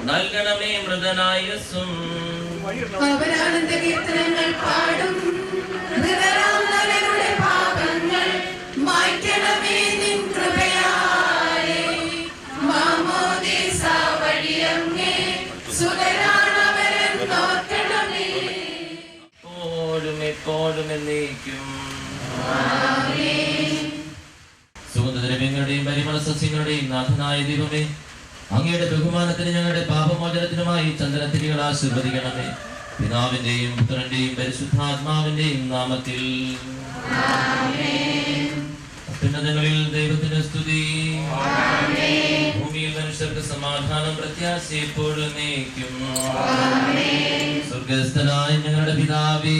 നൽകണമേ മൃതനായുസ്സും. അവരാനന്ദ കീർത്തനങ്ങൾ പാടും. മൃതരാമരുടെ പാപങ്ങൾ മായ്ക്കണമേ നിൻ കൃപയാലെ. മാമോദീസ വഴിയങ്ങേ സുതരാണവരെന്നോർക്കണമേ. എപ്പോഴും എപ്പോഴും എന്നേക്കും. സുഗന്ധദ്രവ്യങ്ങളുടെയും പരിമള സസ്യങ്ങളുടെയും നാഥനായ ദൈവമേ, അങ്ങയുടെ ബഹുമാനത്തിന് ഞങ്ങളുടെ പാപമോചനത്തിനുമായി ചന്ദ്രത്തിരികൾ ആശീർവദിക്കണമേ. പിതാവിന്റെയും പുത്രന്റെയും പരിശുദ്ധാത്മാവിന്റെയും നാമത്തിൽ. അത്യുന്നതങ്ങളിൽ ദൈവത്തിന് സ്തുതി. ഭൂമിയിൽ മനുഷ്യർക്ക് സമാധാനം പ്രത്യാശ എപ്പോഴും എന്നേക്കും. സ്വർഗസ്ഥനായ ഞങ്ങളുടെ പിതാവേ,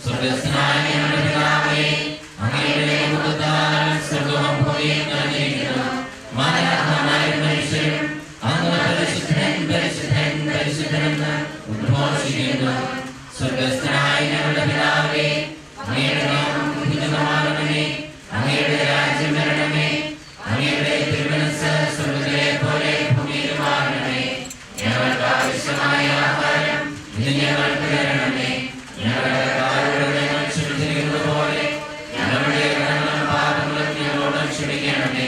സ്വർഗസ്ഥനായ ഞങ്ങളുടെ പിതാവേ, അങ്ങയുടെ മുഖത്താൽ സ്വർഗ്ഗവും ഭൂമിയും നിറഞ്ഞിരിക്കുന്നു. മാനവമായ മനുഷ്യരും അങ്ങ് പരിശുദ്ധൻ പരിശുദ്ധൻ പരിശുദ്ധനെന്ന് ഉദ്ഘോഷിക്കുന്നു. സ്വർഗസ്ഥനായ ഞങ്ങളുടെ പിതാവേ, അങ്ങയുടെ നാമം പൂജിതമാകണമേ. അങ്ങയുടെ രാജ്യം വരണമേ. അങ്ങയുടെ തിരുമനസ്സ് സ്വർഗ്ഗത്തിലെ പോലെ ഭൂമിയിലുമാകണമേ. ഞങ്ങൾക്ക് ആവശ്യമായ ആഹാരം ഇന്ന് ഞങ്ങൾക്ക് തരണമേ. ഞങ്ങളുടെ ഞങ്ങൾ ക്ഷമിച്ചിരിക്കുന്നത് പോലെ ഞങ്ങളുടെ കടങ്ങളും പാപങ്ങളും ഞങ്ങളോട് ക്ഷമിക്കണമേ.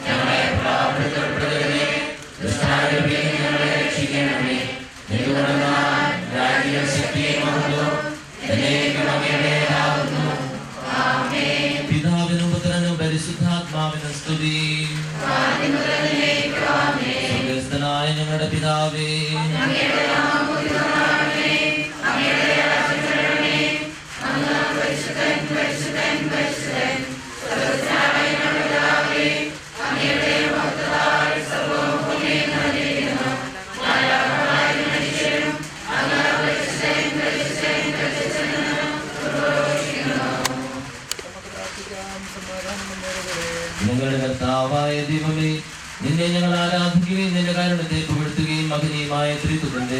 ഞങ്ങളെ പ്രാപിക്കപ്പെടുത്തരുതേ, ദുഷ്ടാരൂപിയിൽ ഞങ്ങളെ രക്ഷിക്കണമേ. എന്തുകൊണ്ടെന്നാൽ രാജ്യവും ശക്തിയും മഹത്വവും എന്നേക്കും അങ്ങയുടേതാകുന്നു. ആമേൻ. പിതാവിനും പുത്രനും പരിശുദ്ധാത്മാവിനും സ്തുതി. സ്വർഗ്ഗസ്ഥനായ ഞങ്ങളുടെ പിതാവേ, അങ്ങയുടെ നാമം പൂജിതമാകണമേ. അങ്ങയുടെ രാജ്യം വരണമേ. അങ്ങ് പരിശുദ്ധൻ പരിശുദ്ധൻ പരിശുദ്ധൻ. സ്വർഗ്ഗസ്ഥനായ ഞങ്ങളുടെ പിതാവേ, അങ്ങയുടെ മഹത്വത്താൽ സർവ്വവും ഭൂമിയിൽ നിറഞ്ഞിരിക്കുന്നു. മാലാഖമാരും മനുഷ്യരും അങ്ങ് പരിശുദ്ധൻ പരിശുദ്ധൻ പരിശുദ്ധനെന്ന് ഉദ്ഘോഷിക്കുന്നു. ഞങ്ങളുടെ കർത്താവായ ദൈവമേ, നിന്നെ ഞങ്ങൾ ആരാധിക്കുകയും നിന്റെ കാരുണ്യത്തെ പുകഴ്ത്തുകയും മഹനീയമായ ത്രിത്വത്തിന്റെ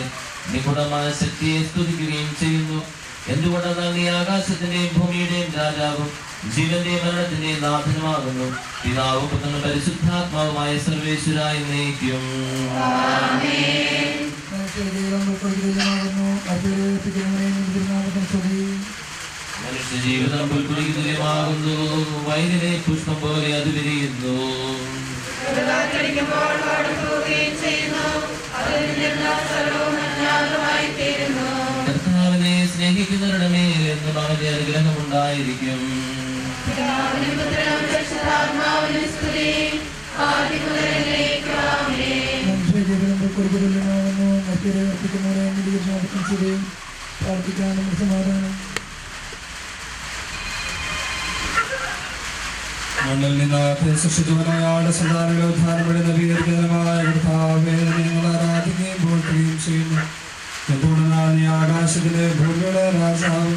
നിഗൂഢമായ ശക്തിയെ സ്തുതിക്കുകയും ചെയ്യുന്നു. എന്തുകൊണ്ടെന്നാൽ നീ ആകാശത്തിന്റെയും ഭൂമിയുടെയും രാജാവും ജീവന്റെയും മരണത്തിന്റെയും നാഥനുമാകുന്നു. പിതാവും പുത്രനും പരിശുദ്ധാത്മാവുമായ സർവേശ്വര എന്നേക്കും. മനുഷ്യ ജീവിതം പുൽക്കുടിക്ക് തുല്യമാകുന്നു. വയലിലെ പുഷ്പം പോലെ അത് വിരിയുന്നു. കർത്താവിനെ സ്നേഹിക്കുന്നവരുടെ മേൽ എന്നും അവന്റെ അനുഗ്രഹമുണ്ടായിരിക്കും. പ്രാർത്ഥിക്കാനും സമാധാനം. മണ്ണിൽ നിന്ന് സൃഷ്ടിച്ചവനായ സന്താനങ്ങളെ നവീകരിക്കുന്നതുമായ കർത്താവേ, നിങ്ങൾ ആരാധിക്കുകയും പോറ്റുകയും ചെയ്യുന്നു. എന്തുകൊണ്ടെന്നാൽ നീ ആകാശത്തിലെ ഭൂമിയുടെ രാജാവും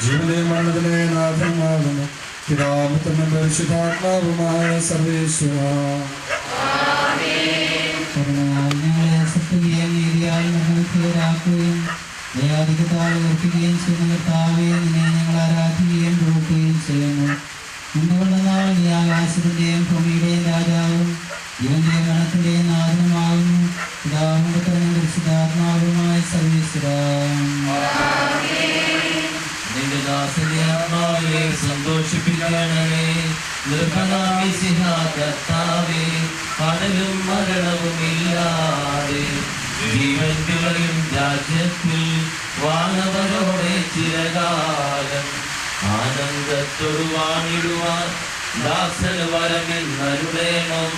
ജീവനെ മരണത്തിലെ നാഥനുമാകുന്നു. പിതാവും പരിശുദ്ധാത്മാവുമായ സർവേശ്വര. ഞങ്ങളെ സത്യവും നീതിയായി നിർമ്മിക്കുകയും ദയാധികത്താൽ ഉയർത്തുകയും ചെയ്യുന്ന കർത്താവേ, നിന്നെ ഞങ്ങൾ ആരാധിക്കുകയും പോറ്റുകയും ചെയ്യുന്നു. എന്തുകൊണ്ടെന്നാൽ നീ ആകാശത്തിന്റെയും ഭൂമിയുടെയും രാജാവും ജീവന്റെയും മരണത്തിന്റെയും നാഥനുമാകുന്നു. പിതാവും പുത്രനും പരിശുദ്ധാത്മാവുമായ സർവേശ്വര. നിന്റെ ദാസന്റെ ആത്മാവിനെ സന്തോഷിപ്പിക്കണമേ. കർത്താവേ, കടലും മരണവും ഇല്ലാതെ ജീവൻ വിളയും രാജ്യത്തിൽ വാനവരോടെ ചിരകാലം ആനന്ദത്തോടു വാണിടുവാൻ ദാസന് വരമെന്നരുളേണം.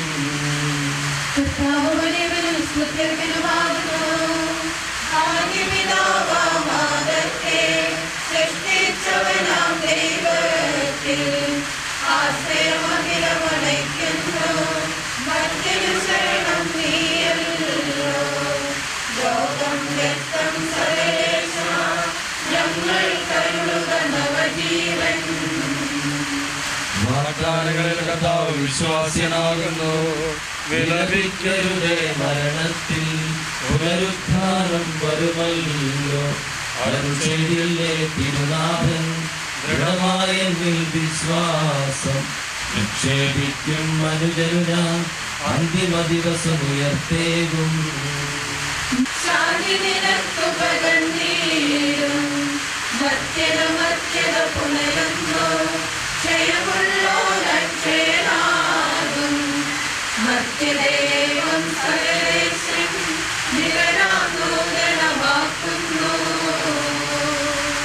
സൃഷ്ടിച്ചവനാം ദൈവത്തിൽ ആശ്രയമഖിലമണയ്ക്കുന്നു. മറ്റൊരു ശരണം നീയല്ലോ. ലോകം വ്യക്തം സർവേശ ഞങ്ങൾ കരുളുക നവജീവൻ. വാഗ്ദാനങ്ങളിൽ കർത്താവ് വിശ്വാസ്യനാകുന്നു. വിലപിക്കരുതേ, മരണത്തിൽ പുനരുത്ഥാനം വരുമല്ലോ. അരുൾചെയ്തില്ലേ തിരുനാഥൻ, ദൃഢമായ എന്നിൽ വിശ്വാസം നിക്ഷേപിക്കും മനുജനു ഞാൻ അന്തിമ ദിവസം ഉയർത്തേകും. ശാന്തി നിനക്കു പകർന്നീടും മധ്യത പുലരുന്നു ക്ഷയമുള്ളോരക്ഷയനാകും മധ്യദേവം സകലേശൻ നികടാനൂതനമാക്കുന്നു.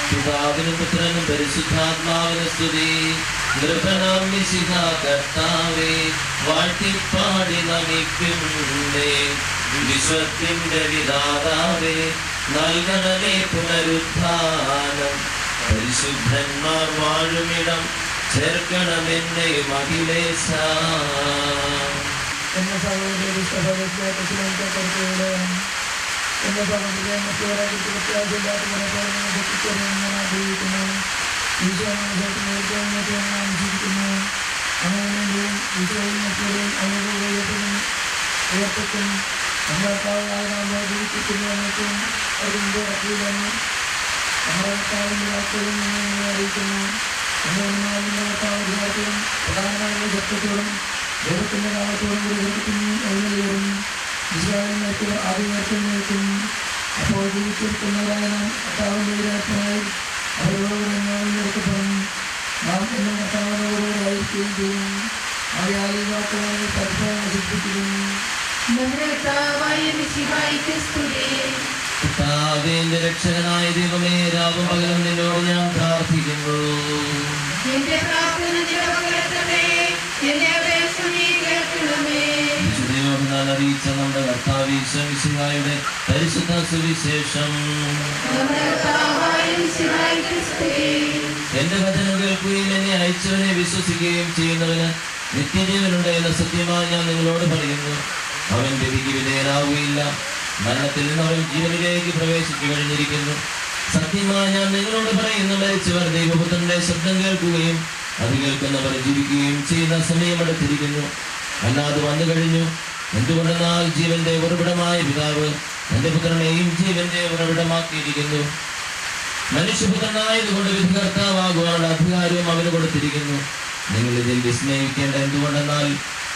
പിതാവിനും പുത്രനും പരിശുദ്ധാത്മാവിനും സ്തുതി. നൃപനാം മിശിഹ കർത്താവേ, വാഴ്ത്തിപ്പാടി നമിക്കുന്നേ. വിശ്വത്തിന്റെ വിധാതാവേ, നൽകണമേ പുനരുത്ഥാനം. പരിശുദ്ധന്മാർ വാഴുമിടം ചേർക്കണമെന്നേ അഖിലേശ. എന്ന സഹോദരി സഭയുടെ എന്റെ സഹോദരി മറ്റൊരാൾക്ക് പ്രത്യാശയില്ലാത്തവരെ ഞാൻ ആഗ്രഹിക്കുന്നു. ഈശോസിക്കുന്നു. അങ്ങനെ ഈശോയും മറ്റൊരും അനുഭവത്തിനും ഉയർത്തക്കും നമ്മളെ ജീവിക്കുന്നു എന്നൊക്കെ അതിൻ്റെ അപ്പീലാണ് നമ്മളെ വാക്കുകളും അറിയിക്കുന്നു. പ്രധാനമായ ശക്തത്തോടും ദൈവത്തിൻ്റെ നാമത്തോടും കൂടി എഴുന്നേറും ഇസ്രായേലിലേക്ക് ആദ്യം നിൽക്കുന്നു. അപ്പോൾ ജീവിച്ചിരിക്കുന്നവരായ നാം കർത്താവിൻ്റെതായി അവരോട് പറഞ്ഞു നാം എന്ന കർത്താവിനോടായിരിക്കുകയും ചെയ്യും. ആയാൽ ഈ വാക്കുകൾ പരിസരം നശിപ്പിക്കുന്നു. കർത്താവേ, എന്റെ രക്ഷകനായ ദൈവമേ, രാവും പകലും നിന്നോട് ഞാൻ പ്രാർത്ഥിക്കുന്നു. വിശുദ്ധയോഹന്നാൻ അറിയിച്ച നമ്മുടെ കർത്താവ് ഈശോ മിശിഹായുടെ പരിശുദ്ധ സുവിശേഷം. എന്റെ വചനം കേൾക്കുകയും എന്നെ അയച്ചവനെ വിശ്വസിക്കുകയും ചെയ്യുന്നവന് നിത്യജീവനുണ്ട് എന്ന സത്യമായി ഞാൻ നിങ്ങളോട് പറയുന്നു. അവൻ വിധിക്ക് വിധേയനാവുകയില്ല, മരണത്തിൽ നിന്ന് അവൻ ജീവനിലേക്ക് പ്രവേശിച്ചു കഴിഞ്ഞിരിക്കുന്നു. സത്യമായി ഞാൻ നിങ്ങളോട് പറയുന്നു, മരിച്ചവർ ദൈവപുത്രന്റെ ശബ്ദം കേൾക്കുകയും അത് കേൾക്കുന്നവർ ജീവിക്കുകയും ചെയ്യുന്ന സമയമെടുത്തിരിക്കുന്നു. അല്ലാതെ വന്നു കഴിഞ്ഞു. എന്തുകൊണ്ടെന്നാൽ ജീവന്റെ ഉറവിടമായ പിതാവ് തന്റെ പുത്രനെയും ജീവന്റെ ഉറവിടമാക്കിയിരിക്കുന്നു. മനുഷ്യപുത്രനായതുകൊണ്ട് വിധികർത്താവാകുവാനുള്ള അധികാരവും അവന് കൊടുത്തിരിക്കുന്നു. നിങ്ങൾ ഇതിൽ വിസ്മയിക്കേണ്ട എന്തുകൊണ്ടെന്നാൽ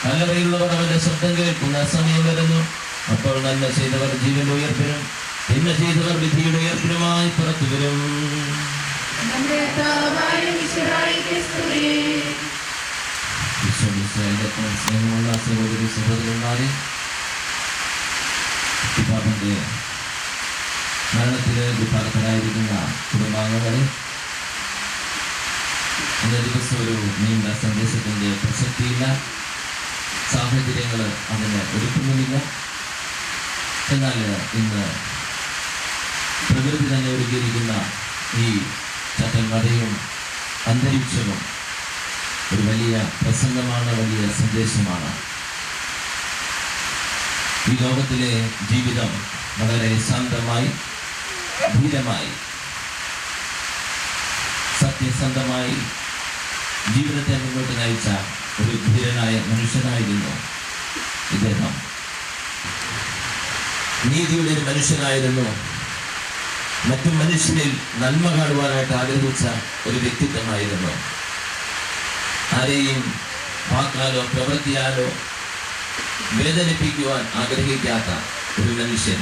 കല്ലറയുള്ളവർ അവന്റെ ശബ്ദം കേൾക്കുന്ന സമയം വരുന്നു. അപ്പോൾ നന്മ ചെയ്തവർ ജീവന്റെ ഉയർപ്പിനും തിന്മ ചെയ്തവർ വിധിയുടെ ഉയർപ്പിനുമായി പുറത്തു വരും. സ്നേഹമുള്ള സഹോദരി സഹോദരന്മാരെ, പിതാവിന്റെ മരണത്തില് ദുഃഖാർത്തരായിരിക്കുന്ന കുടുംബാംഗങ്ങളെ, ഇന്ന ദിവസം ഒരു നീണ്ട സന്ദേശത്തിന്റെ പ്രസക്തിയില്ല. സാഹചര്യങ്ങൾ അതിന് ഒരുക്കുന്നുമില്ല. എന്നാൽ ഇന്ന് പ്രകൃതി തന്നെ ഒരുക്കിയിരിക്കുന്ന ഈ ചട്ടമടയും അന്തരീക്ഷവും ഒരു വലിയ പ്രസംഗമാണ്, വലിയ സന്ദേശമാണ്. ഈ ലോകത്തിലെ ജീവിതം വളരെ ശാന്തമായി, ധീരമായി, സത്യസന്ധമായി ജീവിതത്തെ മുന്നോട്ട് നയിച്ച ഒരു ധീരനായ മനുഷ്യനായിരുന്നു ഇദ്ദേഹം. നീതിയുടെ ഒരു മനുഷ്യനായിരുന്നു. മറ്റു മനുഷ്യരിൽ നന്മ കാണുവാനായിട്ട് ആഗ്രഹിച്ച ഒരു വ്യക്തിത്വമായിരുന്നു. ആരെയും വാക്കാലോ പ്രവൃത്തിയാലോ വേദനിപ്പിക്കുവാൻ ആഗ്രഹിക്കാത്ത ഒരു മനുഷ്യൻ.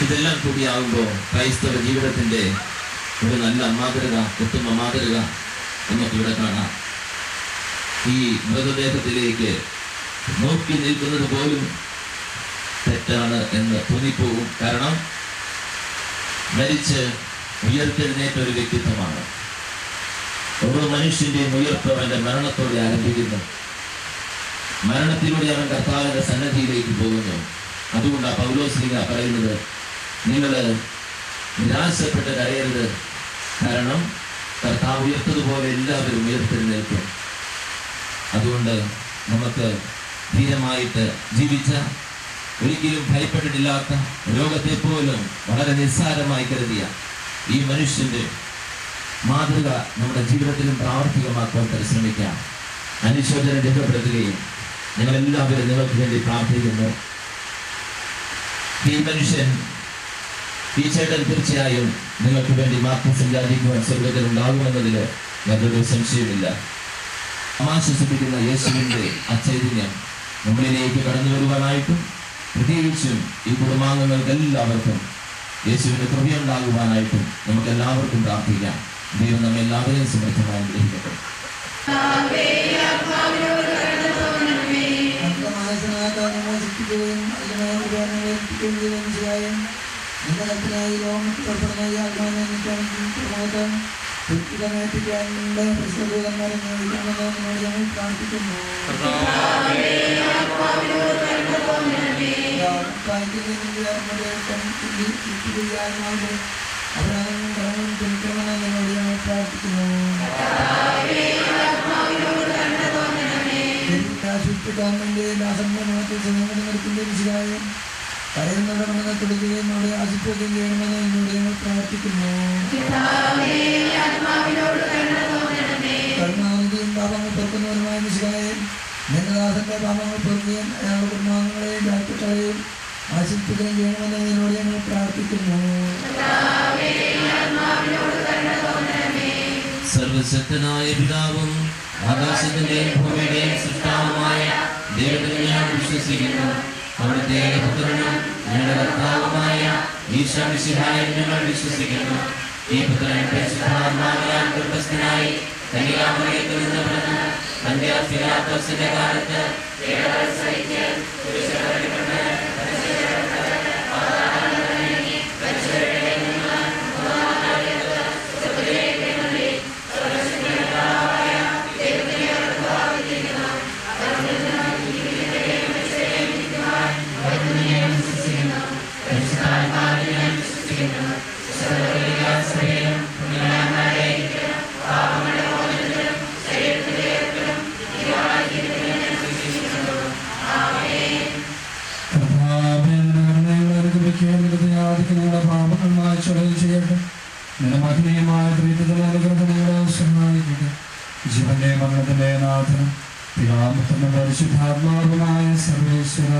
ഇതെല്ലാം കൂടിയാകുമ്പോൾ ക്രൈസ്തവ ജീവിതത്തിന്റെ ഒരു നല്ല മാതൃക, ഉത്തമ മാതൃക നമുക്കിവിടെ കാണാം. ഈ മൃതദേഹത്തിലേക്ക് നോക്കി നിൽക്കുന്നത് പോലും തെറ്റാണ് എന്ന് തോന്നിപ്പോകും. കാരണം മരിച്ച് ഉയർത്തെഴുന്നേറ്റ ഒരു വ്യക്തിത്വമാണ്. ഓരോ മനുഷ്യന്റെയും ഉയർപ്പ് അവന്റെ മരണത്തോടെ ആരംഭിക്കുന്നു. മരണത്തിലൂടെ അവൻ കർത്താവിന്റെ സന്നദ്ധിയിലേക്ക് പോകുന്നു. അതുകൊണ്ടാണ് പൗലോസ്ലീഹ പറയുന്നത്, നിങ്ങൾ നിരാശപ്പെട്ട് കരയരുത്, കാരണം കർത്താവ് ഉയർത്തതുപോലെ എല്ലാവരും ഉയർത്തെഴുന്നേൽക്കും. അതുകൊണ്ട് നമുക്ക് ധീരമായിട്ട് ജീവിച്ച, ഒരിക്കലും ഭയപ്പെട്ടിട്ടില്ലാത്ത, ലോകത്തെ പോലും വളരെ നിസ്സാരമായി കരുതിയ ഈ മനുഷ്യന്റെ മാതൃക നമ്മുടെ ജീവിതത്തിലും പ്രാവർത്തികമാക്കാൻ പരിശ്രമിക്കാം. അനുശോചനം രേഖപ്പെടുത്തുകയും ഞങ്ങളെല്ലാവരും നിങ്ങൾക്ക് വേണ്ടി പ്രാർത്ഥിക്കുന്നു. ഈ മനുഷ്യൻ ഈ ചേട്ടൻ തീർച്ചയായും നിങ്ങൾക്ക് വേണ്ടി മാധ്യസ്ഥം യാചിക്കുവാൻ സ്വർഗത്തിൽ ഉണ്ടാകുമെന്നതിൽ യാതൊരു സംശയമില്ല. ആശ്വസിപ്പിക്കുന്ന യേശുവിൻ്റെ ആ ചൈതന്യം നമ്മളിലേക്ക് കടന്നു വരുവാനായിട്ടും പ്രത്യേകിച്ചും ഈ കുടുംബാംഗങ്ങൾക്ക് എല്ലാവർക്കും യേശുവിൻ്റെ കൃപയുണ്ടാകുവാനായിട്ടും നമുക്ക് എല്ലാവർക്കും പ്രാർത്ഥിക്കാം. ദൈവം നമ്മെ എല്ലാവരെയും സമൃദ്ധമായി അനുഗ്രഹിക്കട്ടെ. സർവശക്തനായ പിതാവും ആകാശത്തിന്റെയും ഭൂമിയുടെയും സൃഷ്ടാവുമായ ദൈവത്തിൽ ഞാൻ വിശ്വസിക്കുന്നു. അവിടുത്തെ പുത്രനും ഞങ്ങളുടെ കർത്താവുമായ ഈശോ മിശിഹായിൽ ഞങ്ങൾ വിശ്വസിക്കുന്നു. ഈ പുത്രൻ പരിശുദ്ധാത്മാവിനാൽ ഗർഭസ്ഥനായി കന്യകാമറിയത്തിൽ നിന്ന് പിറന്നു പന്തിയോസ് പിലാത്തോസിന്റെ കാലത്ത് ജീവന്റെ മരണത്തിന്റെ നാഥനും പിതാപുത്രനും പരിശുദ്ധാത്മാവുമായ സർവേശ്വര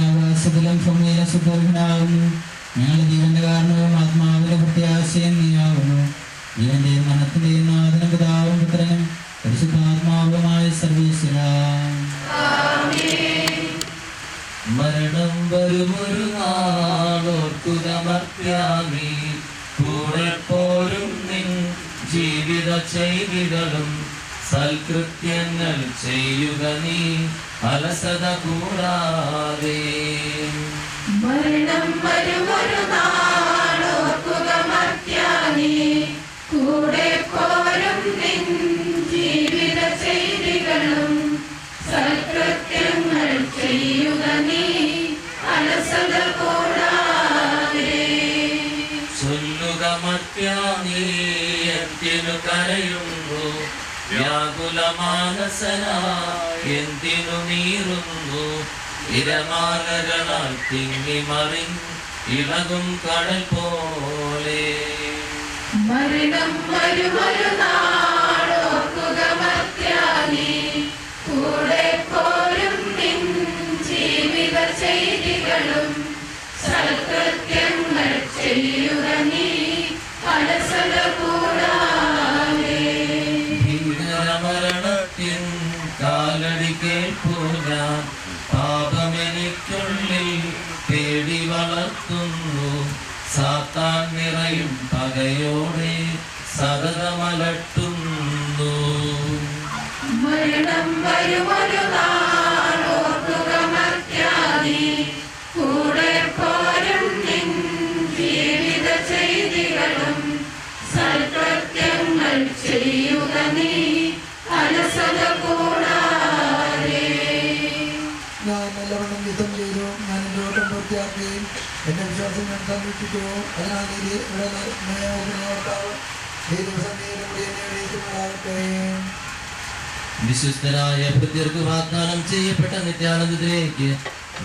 ആകാശത്തിലും ഭൂമിയിലും സുദർശനാകുന്നു. ഞങ്ങളുടെ ജീവന്റെ കാരണവും ആത്മാവിന്റെ പ്രത്യാശയും നീയാകുന്നു. ജീവന്റെയും മരണത്തിന്റെയും നാഥനും പിതാവും പുത്രനും പരിശുദ്ധാത്മാവുമായ സർവേശ്വര. മരണം വരുമൊരു നാളോർക്കുക മർത്യാമി, കൂടെ പോരും നിൻ ജീവിത ചെയ്തികളും സൽകൃത്യങ്ങൾ ചെയ്യുക നീ അലസത കൂടാതെ. മരണം വരുമൊരു നാളോർക്കുക മർത്യാനി, കൂടെ പോരും നിൻ ജീവിത ചെയ്തികളും സൽകൃത്യങ്ങൾ ചെയ്യുക നീ അലസത കൂടാതെ. ചൊല്ലുക മർത്യാനീ എന്തിനു കരയുന്നു, വ്യാകുലമാനസനായി എന്തിനു നീറുന്നു. തിരമാലകളാൽ തിങ്ങിമറി ഇളകും കടൽ പോലെ. മരണം വരുമൊരു നാളോർക്കുക മർത്യാനി, കൂടെ പോരും നിൻ ജീവിത ചെയ്തികളും സൽകൃത്യങ്ങൾ ചെയ്യുക നീ അലസത കൂടാതെ. ഭീകരമരണത്തിൻ കാലടി കേൾപ്പൂ ഞാൻ, പാപമെനിക്കുള്ളിൽ പേടി വളർത്തുന്നു. സാത്താൻ നിറയും പകയോടെ സതതമലട്ടുന്നു. മരണം വരുമൊരു നാളോർക്കുക മർത്യാനി, കൂടെ പോരും നിൻ ജീവിത ചെയ്തികളും സൽകൃത്യങ്ങൾ ചെയ്യുക നീ അലസത കൂടാതെ. ഞാൻ നല്ലവണ്ണം യുദ്ധം ചെയ്തു, ഞാൻ എൻ്റെ ഓട്ടം പൂർത്തിയാക്കുകയും എൻ്റെ വിശ്വാസം ഞാൻ സംരക്ഷിച്ചു. അതിനാൽ ഈ ദിവസം നീ എണീറ്റുമാറാകട്ടെ. വിശ്വസ്തരായ ഭൃത്യർക്ക് വാഗ്ദാനം ചെയ്യപ്പെട്ട നിത്യാനന്ദത്തിലേക്ക്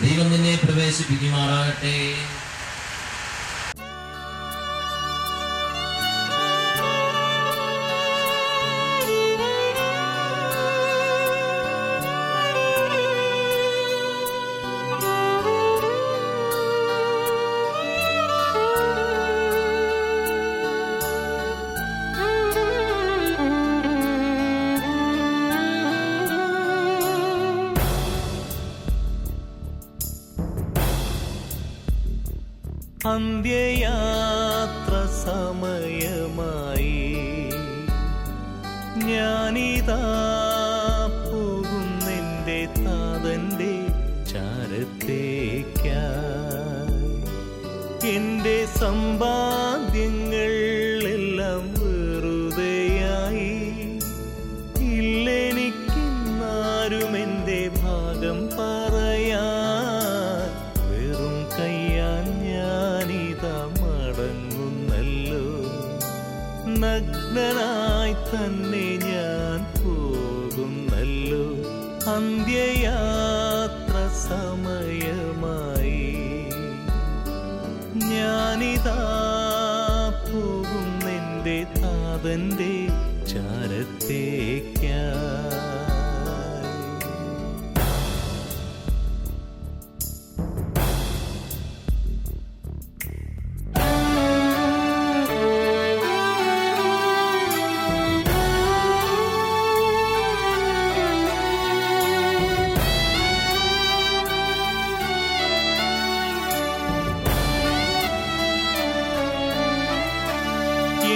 ദൈവം നിന്നെ പ്രവേശിപ്പിക്കുമാറാകട്ടെ. അന്ത്യയാത്ര സമയമായി. ഞാനിതാ പോകുന്നെൻ്റെ താതൻ്റെ ചാരത്തേക്കായി. എൻ്റെ സമ്പാദ്യങ്ങൾ എല്ലാം വെറുതെയായി. ഇല്ലെനിക്കിന്നാരും എൻ്റെ ഭാഗം പറയാൻ. വെറും കയ്യാൻ ഞാനിതാ മടങ്ങുന്നല്ലോ. നഗ്നനായി തന്നെ ഞാൻ പോകുന്നല്ലോ. അന്ത്യയാത്ര സമയമായി. ഞാനിതാ പോകുന്നെൻ്റെ താതൻ്റെ ചാരത്തേക്കായി.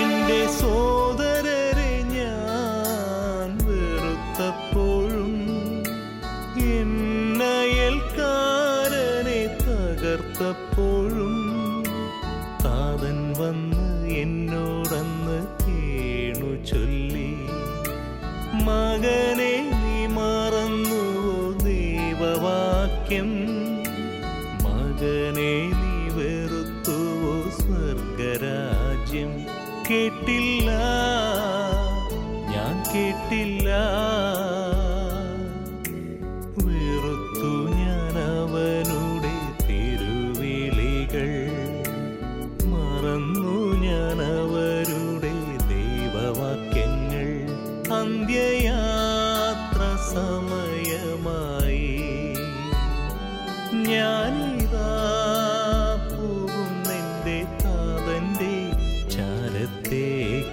എന്റെ സോദരരെ ഞാൻ വെറുത്തപ്പോഴും എന്നയൽക്കാരനെ തകർത്തപ്പോഴും താതൻ വന്ന് എന്നോടന്ന് കേണു ചൊല്ലി. മകനെ നീ മറന്നുവോ ദൈവവാക്യം? മകനെ നീ വെറുത്തുവോ സ്വർഗരാജ്യം? കേട്ടില്ല, ഞാൻ കേട്ടില്ല. വെറുത്തു ഞാൻ അവനുടെ തിരുവിളികൾ. മറന്നു ഞാൻ അവരുടെ ദൈവവാക്യങ്ങൾ. അന്ത്യയാത്ര സമയമായി. ഞാനിതാ പോകുന്നെൻ്റെ താതൻ്റെ ചാരത്തേക്കായി.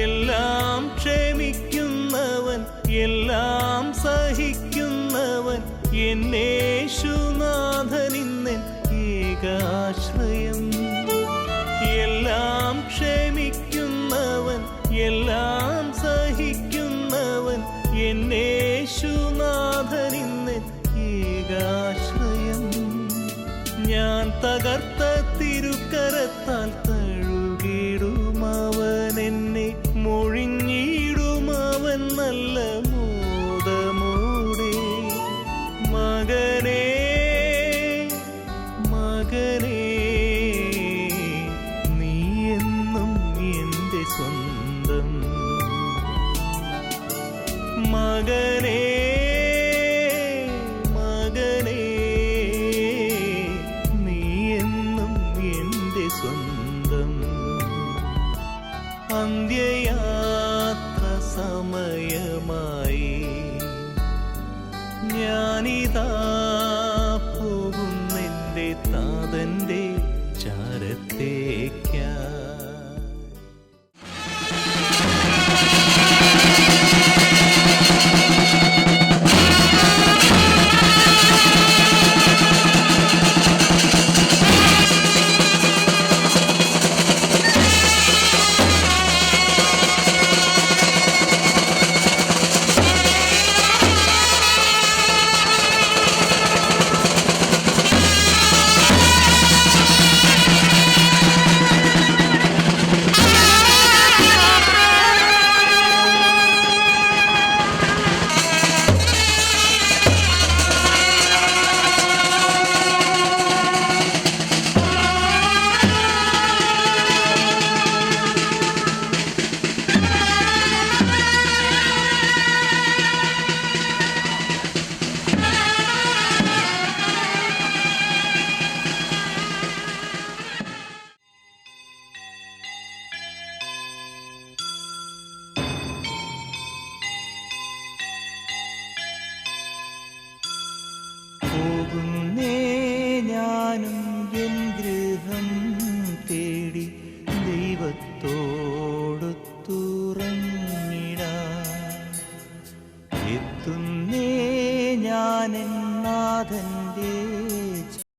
എല്ലാം ക്ഷമിക്കുന്നവൻ, എല്ലാം സഹിക്കുന്നവൻ, എന്നേശുനാഥനിന്നൻ ഏകാശ്രയം. എല്ലാം ക്ഷമിക്കുന്നവൻ, എല്ലാം സഹിക്കുന്നവൻ, എന്നേശുനാഥനിന്നൻ ഏകാശ്രയം. ഞാൻ തകർത്ത തിരുക്കരത്താൽ തഴുകിടുമവൻ എന്നെ, മൊഴിഞ്ഞിടുമവൻ നല്ല മോദമോടെ. മകനേ മകനേ നീ എന്നും എൻ്റെ സ്വന്തം. മകനേ മകനേ നീ എന്നും എൻ്റെ സ്വന്തം. അന്ത്യയാത്ര സമയമായി. ഞാനിതാ പോകുന്നെൻ്റെ താതൻ്റെ ചാരത്തേക്കായി. ദൈവത്തോട്